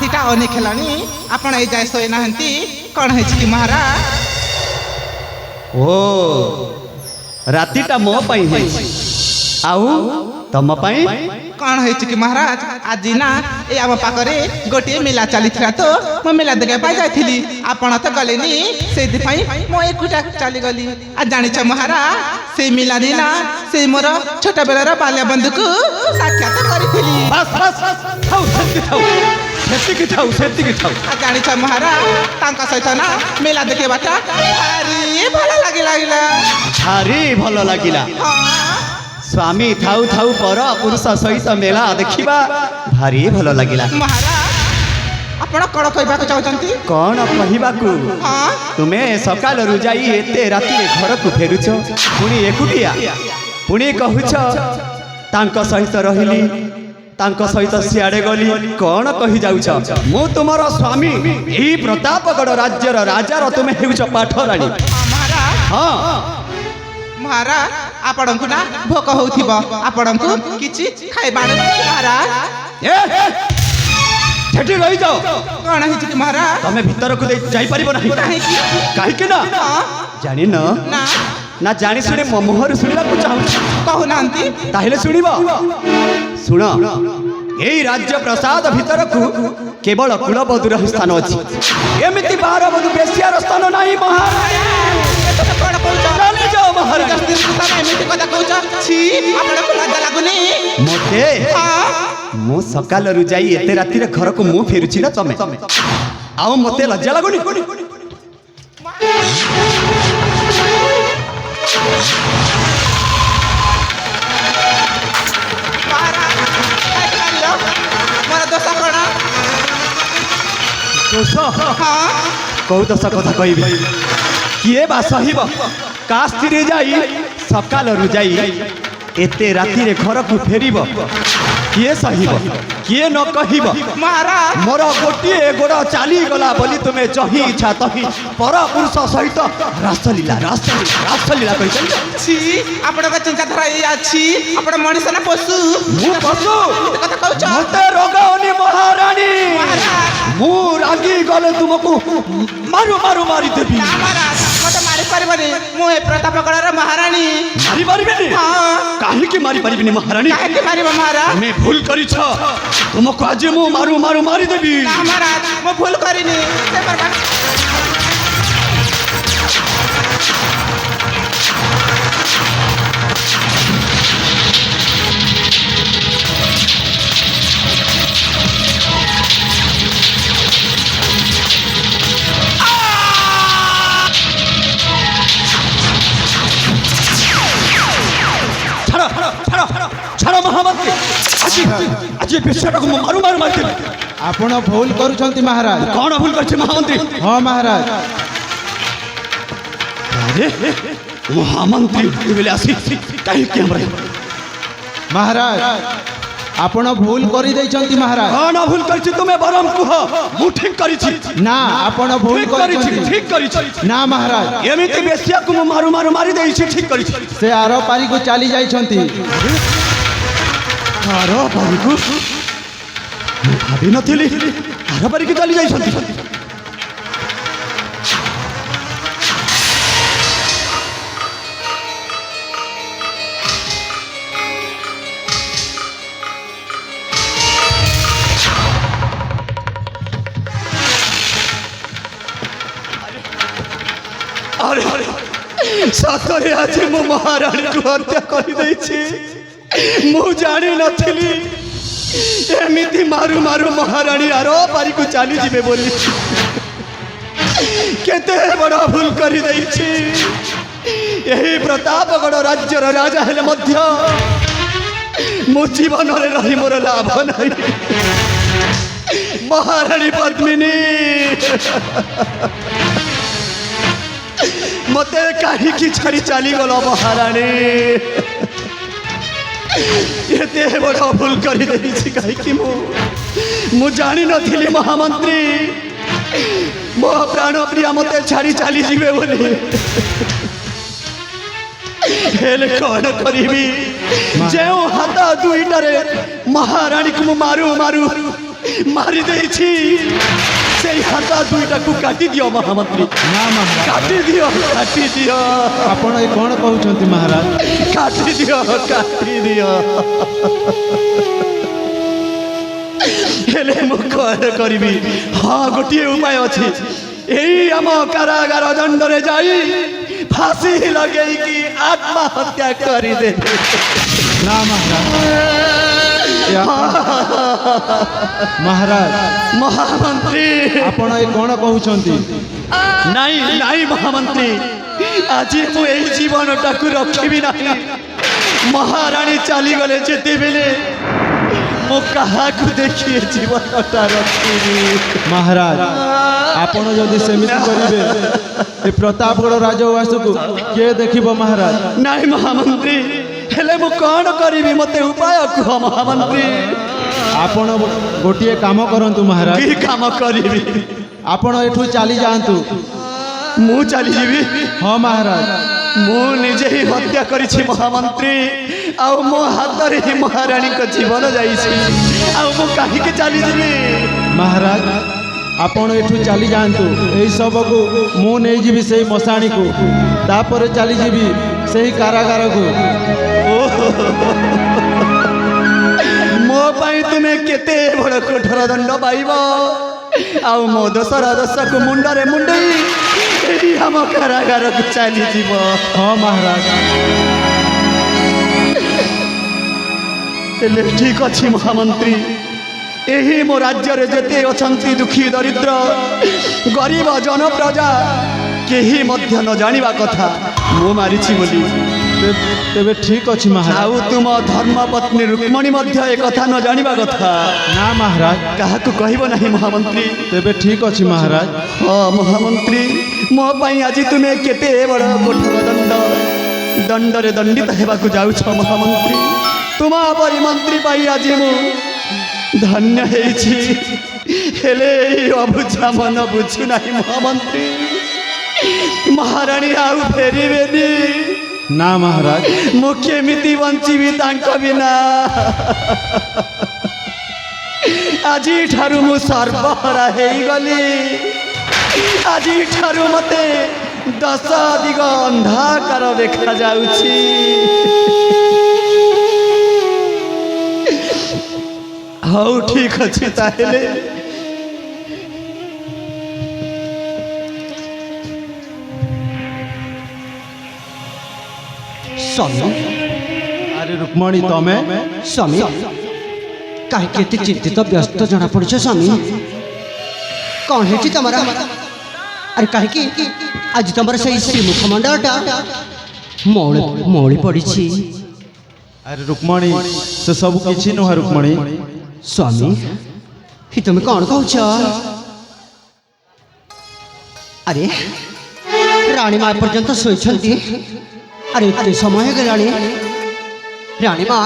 रातिटा अनेक हेलानी आपण ए जाय सोई नाहंती कौन है कि महाराज ओ रातिटा मो पाई है आउ तम पाई कौन है कि महाराज आज ना ए आम पाखरे गोटे मेला चली तो मो मेला देखे पाई जाइथिली आपण तो गलेनी सेति पई मो एकुटा चली गली आ जानि छ महाराज से मेला दिना से मोर छोटा बेलार बाल्य बंधु को साक्षात करिथिली बस बस थाउ सेति के थाउ आ जानि छ महाराज तांका सहित ना मेला देखे बाटा भारी भलो लागिला भारी भलो लागिला स्वामी थाउ थाउ पर पुरुष सहित मेला देखिबा भारी भलो लागिला महाराज आपण कण कहबाक चाहचंती कौन कहबाकू तुमे सकाल रु जाई एते राति घर को फेरुछ पुणी एकुटिया पुणी कहूछ तांका सहित रहिली तांका सहित सियाड़े गली कौन कहि जाउछ मु तुमर स्वामी एही प्रतापगढ़ राज्यर राजार तुमे हेउछ पाठराणी महाराज हां महाराज आपण को ना भोक होउथिबो आपण को किछि खाइबा महाराज ए ठेठी रही जाओ कौन है कि महाराज तमे भीतर को जाई परिबो नहीं काहे के ना जानि न ना ना जानी सुने मोहर सुनिला को चाहू कहू नांती ताहिले सुनिबो सुन एई राज्य प्रसाद भीतर को केवल कुलबधुर स्थान अछि एमिति बाहर बधु बेसियार स्थान नाही महाराज कौन कहू चली जाओ महाराज एमिति कथा कहू छी आपण को लज्जा लागुनी मोते मो सकाल रु जाई एते राति रे घर को मु फेरुछि ना तमे आउ मते लज्जा लागुनी दोष कौ दश कथा कहबी किए बा सहिब का स्त्री जाई सकाल रु जाई एते राति रे घर को फेरिब किए सहिब किए न कहिब महाराज मोर गोटे गोड़ चली गला बोली तुमे जही इच्छा तही पर पुरुष सहित रासलीला कहि छी आपण का चिंताधारा ये अछि आपण मनुष्य ना पशु मु पशु कथा कहू मते रोगानी महारानी मु रागी गले तुमको मारू मारू मारी देबी महाराज मते मारी परबनी मु ए प्रतापगढ़ महारानी मारी परबेनी काहे के मारी परबेनी महारानी काहे के मारीबो महाराज मैं भूल करी छ तुमको आज मु मारू मारू मारी देबी महाराज मु भूल करिनी से बर्बाद छाड़ महामंत्री आज बेसिया को मारू मारू मारी देबी आपण भूल करूछंती महाराज कौन भूल करछे महामंत्री हाँ महाराज अरे महामंत्री बेले आसी काहे के हमरा महाराज आपण भूल करी दैछंती महाराज कौन भूल करछि तुमे बरम कुह मु ठीक करिछि ना आपण भूल करिछंती ठीक करिछि ना महाराज एमिति बेसिया को मारू मारू मारी देछि ठीक करिछि से आरो पारी को चली जाइछंती आरो पारी को भाभी नथिली आरो पारी को चली जाइछंती अरे अरे सतरे आज मो महारानी को हत्या कर देछि मु जानी नथिली एमिति मारू मारू महारानी आरो पारी को चली जिबे बोली केते बड़ा भूल कर देछि यही प्रतापगढ़ राज्यर राजा हेले मध्य मो जीवन रे रही मोर लाभ नहीं महारानी पद्मिनी मते कहीं की छाड़ी चली गल महारानी एते बड़ा भूल कर देछि कहीं मु जानी नथिली महामंत्री मो प्राण प्रिया मते छाड़ी चली जीवे बोली हेले कौन करीबी जो हाथ दुईटारे महारानी को मारू मारू মারি দেইছি সেই হাত দুইটাକୁ কাটি দিও মহামন্ত্রী না মহারাজ কাটি দিও ଆପଣ ଏ କ'ଣ କହୁଛନ୍ତି ମହାରାଜ କାଟି ଦିଅ ହେଲେ ମୁଁ କ'ଣ କରିବି ହଁ ଗୋଟିଏ ଉପାୟ ଅଛି ଏଇ ଆମ କାରାଗାର ଦଣ୍ଡରେ ଯାଇ ফাঁসি ଲଗେଇକି ଆତ୍ମହତ୍ୟା କରିଦେବି ନା ମହାରାଜ ମହାରାଜ ମହାମନ୍ତ୍ରୀ ଆପଣ ଏ କ'ଣ କହୁଛନ୍ତି ନାଇଁ ମହାମନ୍ତ୍ରୀ ଆଜି ମୁଁ ଏଇ ଜୀବନଟାକୁ ରଖିବି ନାହିଁ ମହାରାଣୀ ଚାଲିଗଲେ ଯେତେବେଳେ ମୁଁ କାହାକୁ ଦେଖି ଏ ଜୀବନଟା ରଖିବି ମହାରାଜ ଆପଣ ଯଦି ସେମିତି କରିବେ ଏ ପ୍ରତାପଗଡ଼ ରାଜଉଆସକୁ କିଏ ଦେଖିବ ମହାରାଜ ନାଇଁ ମହାମନ୍ତ୍ରୀ ହେଲେ ମୁଁ କ'ଣ କରିବି ମୋତେ ଉପାୟ କୁହ ମହାମନ୍ତ୍ରୀ ଆପଣ ଗୋଟିଏ କାମ କରନ୍ତୁ ମହାରାଜ କି କାମ କରିବି ଆପଣ ଏଠୁ ଚାଲି ଯାଆନ୍ତୁ ମୁଁ ଚାଲିଯିବି ହଁ ମହାରାଜ ମୁଁ ନିଜେ ହିଁ ହତ୍ୟା କରିଛି ମହାମନ୍ତ୍ରୀ ଆଉ ମୋ ହାତରେ ହିଁ ମହାରାଣୀଙ୍କ ଜୀବନ ଯାଇଛି ଆଉ ମୁଁ କାହିଁକି ଚାଲିଯିବି ମହାରାଜ ଆପଣ ଏଠୁ ଚାଲି ଯାଆନ୍ତୁ ଏହି ସବକୁ ମୁଁ ନେଇଯିବି ସେଇ ମଶାଣୀକୁ ତାପରେ ଚାଲିଯିବି ସେହି କାରାଗାରକୁ ମୋ ପାଇଁ ତୁମେ କେତେ ବଡ଼ କଠୋର ଦଣ୍ଡ ପାଇବ ଆଉ ମୋ ଦୋଷର ଦୋଷକୁ ମୁଣ୍ଡରେ ମୁଣ୍ଡେଇ ଏଇ ଆମ କାରାଗାରକୁ ଚାଲିଯିବ ହଁ ମହାରାଜ ହେଲେ ଠିକ ଅଛି ମହାମନ୍ତ୍ରୀ ଏହି ମୋ ରାଜ୍ୟରେ ଯେତେ ଅଛନ୍ତି ଦୁଃଖୀ ଦରିଦ୍ର ଗରିବ ଜନପ୍ରଜା କେହି ମଧ୍ୟ ନ ଜାଣିବା କଥା ମୁଁ ମାରିଛି ବୋଲି ତେବେ ଠିକ ଅଛି ମହାରାଜ ଆଉ ତୁମ ଧର୍ମପତ୍ନୀ ରୁକ୍ମଣୀ ମଧ୍ୟ ଏ କଥା ନ ଜାଣିବା କଥା ନା ମହାରାଜ କାହାକୁ କହିବ ନାହିଁ ମହାମନ୍ତ୍ରୀ ତେବେ ଠିକ ଅଛି ମହାରାଜ ହଁ ମହାମନ୍ତ୍ରୀ ମୋ ପାଇଁ ଆଜି ତୁମେ କେତେ ବଡ଼ କଠୋର ଦଣ୍ଡରେ ଦଣ୍ଡିତ ହେବାକୁ ଯାଉଛ ମହାମନ୍ତ୍ରୀ ତୁମ ପରି ମନ୍ତ୍ରୀ ପାଇଁ ଆଜି ମୁଁ ଧନ୍ୟ ହେଇଛି ହେଲେ ଏଇ ଅବୁଝା ମନ ବୁଝୁନାହିଁ ମହାମନ୍ତ୍ରୀ ମହାରାଣୀ ଆଉ ଫେରିବେନି ନା ମହାରାଜ ମୁଁ କେମିତି ବଞ୍ଚିବି ତାଙ୍କ ବିନା ଆଜିଠାରୁ ମୁଁ ସର୍ବହରା ହେଇଗଲି ଆଜିଠାରୁ ମୋତେ 10 ଦିଗ ଅନ୍ଧାକାର ଦେଖାଯାଉଛି ହଉ ଠିକ ଅଛି ତାହେଲେ स्वामी ଆରେ ରୁକ୍ମଣୀ ତମେ स्वामी कहीं चिंतित व्यस्त जना पड़ स्वामी कौन है तमरा अरे कहीं आज तुम से मुखमंडलटा मौली पड़ी ଆରେ ରୁକ୍ମଣୀ ସେ ସବୁ କିଛି ନୁହଁ ରୁକ୍ମଣୀ स्वामी ही तुम कौन कह अरे राणी माँ पर्यंत शोती अरे इतने समय हो गलानी राणी माँ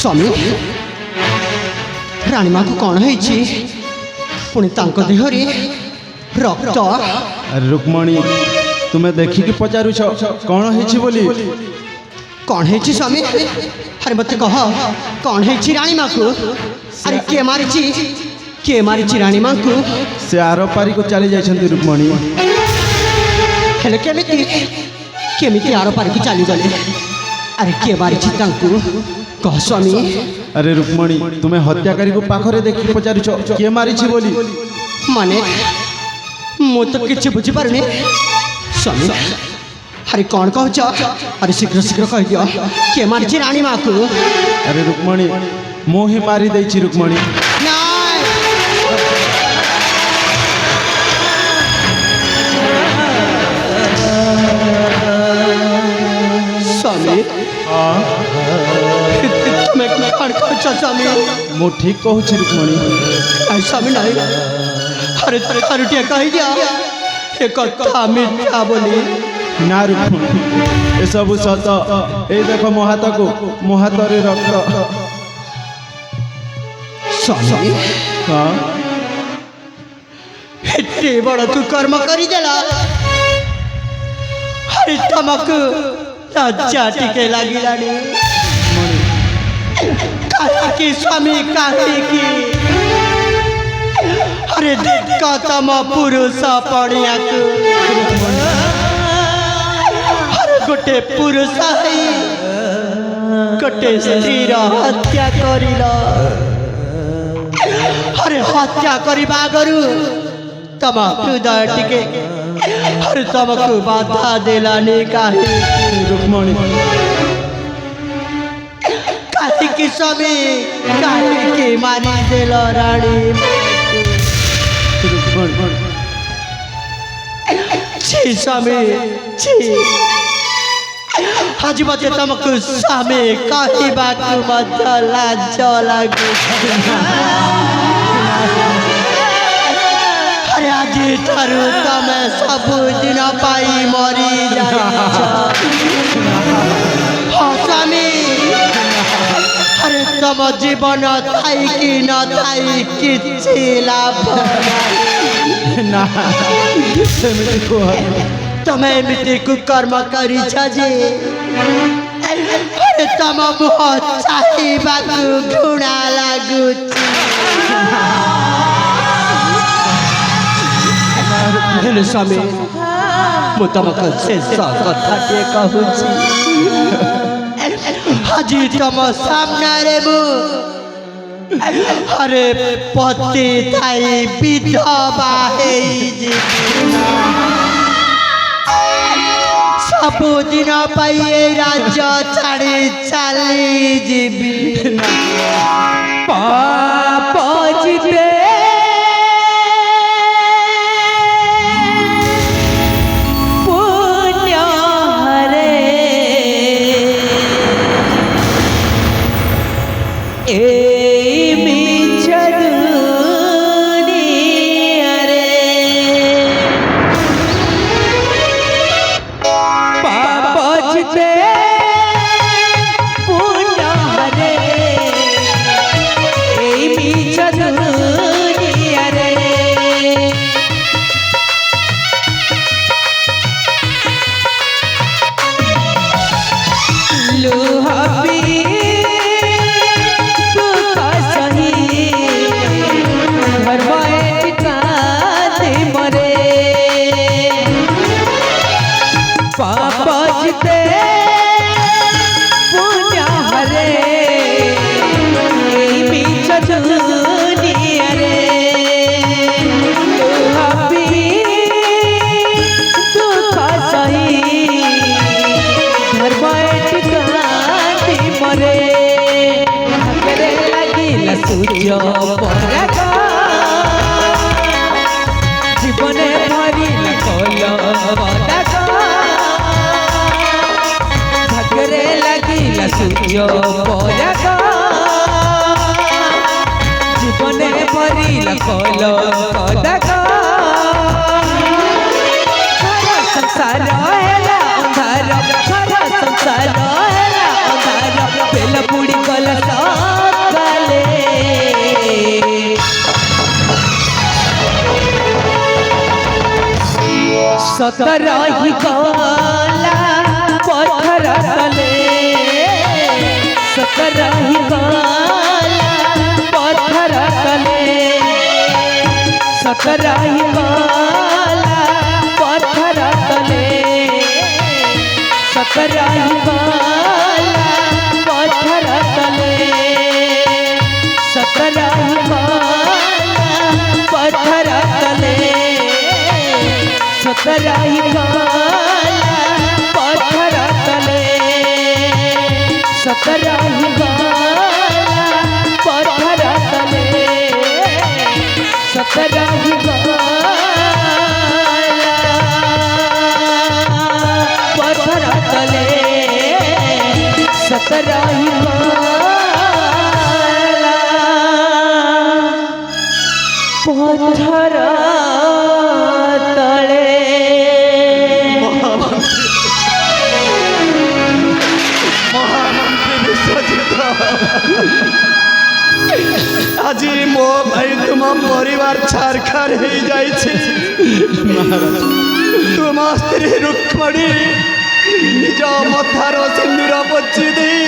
स्वामी राणी माँ को कौन है पुणी देहरे रक्त ଆରେ ରୁକ୍ମଣୀ ତୁମେ ଦେଖିକି ପଚାରୁଛ କ'ଣ ହେଇଛି ବୋଲି कौन है स्वामी अरे मत कह कौन है राणी माँ को अरे किए मारी राणी माँ को ସେ ଆର ପାରିକୁ ଚାଲି ଯାଇଛନ୍ତି ରୁକ୍ମଣୀ हेले केमिति आर पार को चली गले अरे किए मारी कह स्वामी ଆରେ ରୁକ୍ମଣୀ ତୁମେ ହତ୍ୟାକାରୀକୁ ପାଖରେ ଦେଖି ପଚାରୁଛ କିଏ ମାରିଛି ବୋଲି माने मु तो किसी बुझी पारुनी स्वामी अरे कौन कह अरे शीघ्र शीघ्र कह दियो किए मारी राणी माँ को ଆରେ ରୁକ୍ମଣୀ ମୁଁ ହିଁ ମାରି ଦେଇଛି ରୁକ୍ମଣୀ स्वामी तुम्हें कौन कह स्वामी ମୁଁ ଠିକ କହୁଛି ରୁକ୍ମଣୀ स्वामी नहीं अरे थे कह दिया ये कथा मिथ्या बोली ନା ରୁକ୍ମଣୀ ଏସବୁ ସତ ଏଇ ଦେଖ ମୋ ହାତକୁ ମୋ ହାତରେ ରକ୍ତ स्वामी हाँ एते बड़ कुकर्म करदेला अरे तुमको लज्जा टिके लगिलानी कहीं स्वामी कहीं अरे देख तम पुरुष पड़िया अरे गोटे पुरुष गोटे स्त्री हत्या करिल अरे हत्या करने आगु तम हृदय टिके अरे तुमको बाधा देलानी कहीं रुक्मणी कहीं स्वामी कहीं मारी देल रानी छी स्वामी छी आज मते तुमको स्वामी कहवाकू मत लाज लागु अरे आज ठारू तमे सबुदिन पाई मरी जाइछ हाँ स्वामी अरे तुम जीवन थाई कि न थाई किछि लाभ ना सेमिति कुह तमे एमिति कुकर्म करिछ जे अरे तुम मुह चाहिबाकू घृणा लागुछि हेलो स्वामी मु तुमको शेष कथाटे कहूछि আজি तुम सामने रे मु अरे पति थाई विधवा सबुदिन पाइए राज्य छाड़ी चली जीवी पाप जीते जीवने भरिल भाग्ୟରେ ଲାଗିଲା ସୂର୍ଯ୍ୟ ପରାଗ ଜୀବନେ ଭରିଲ କଲଙ୍କ ସଂସାର ହେଲା ଅନ୍ଧାର ସଂସାର ହେଲା ଅନ୍ଧାର ବେଲ ପୁଡ଼ି ଗଲା ସକାଳେ सतरही गला पत्थर तले सतरही गला पत्थर तले सतरही गला पत्थर तले सतरही गला पत्थर तले सतरही गला पत्थर तले सतरही गला पत्थर तले सतरही गला पत्थर तले सतरही गला पत्थर तले सतरही गला पत्थर আজি ମୋ ଭାଇ ତୁମ ପରିବାର ଛାରଖାର ହେଇଯାଇଛି। ତୁମ ସ୍ତ୍ରୀ ରୁକ୍ମଣୀ ନିଜ ମଥାର ସିନ୍ଦୁର ପୋଛି ଦେଇ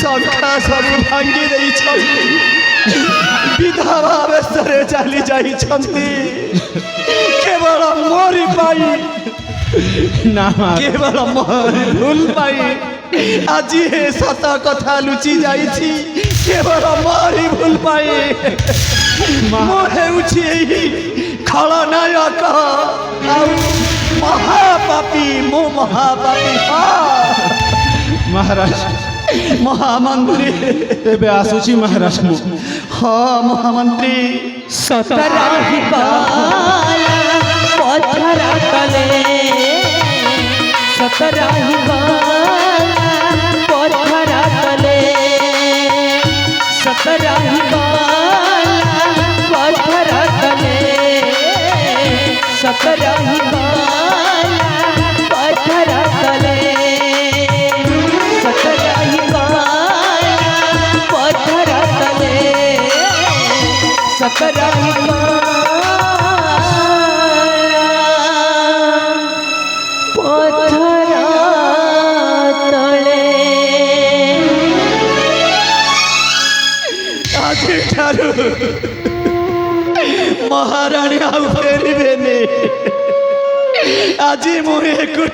ଶଙ୍ଖା ସବୁ ଭାଙ୍ଗି ଦେଇଛନ୍ତି। ବିଧବା ବେଶରେ ଚାଲି ଯାଇଛନ୍ତି କେବଳ ମୋରି ପାଇଁ, ନା ମହାରାଜ କେବଳ ମୋରି ଭୁଲ ପାଇଁ ଆଜି ଏ ସତ କଥା ଲୁଚି ଯାଇଛି। କେବଳ ମୋରି ଭୁଲ ପାଇଁ ମୁଁ ହେଉଛି ଏହି ଖଳନାୟକ ଆଉ ମହାପାପୀ। ମୁଁ ମହାପାପୀ। ମହାରାଜ ମହାମନ୍ତ୍ରୀ ଏବେ ଆସୁଛି ମହାରାଜ ମୁଁ। ହଁ ମହାମନ୍ତ୍ରୀ। ସତରାହି ପଥର ତଲେ ସତରାହି ପଥର ତଲେ ସତରାହି ପଥର ତଲେ ସତରାହି ପଥର ତଲେ ସତରାହି ପଥର ତଲେ ସତରାହି ପଥର ତଳେ ଆଜିଠାରୁ ମହାରାଣୀ ଆଉ ଫେରିବେନି। ଆଜି ମୁଁ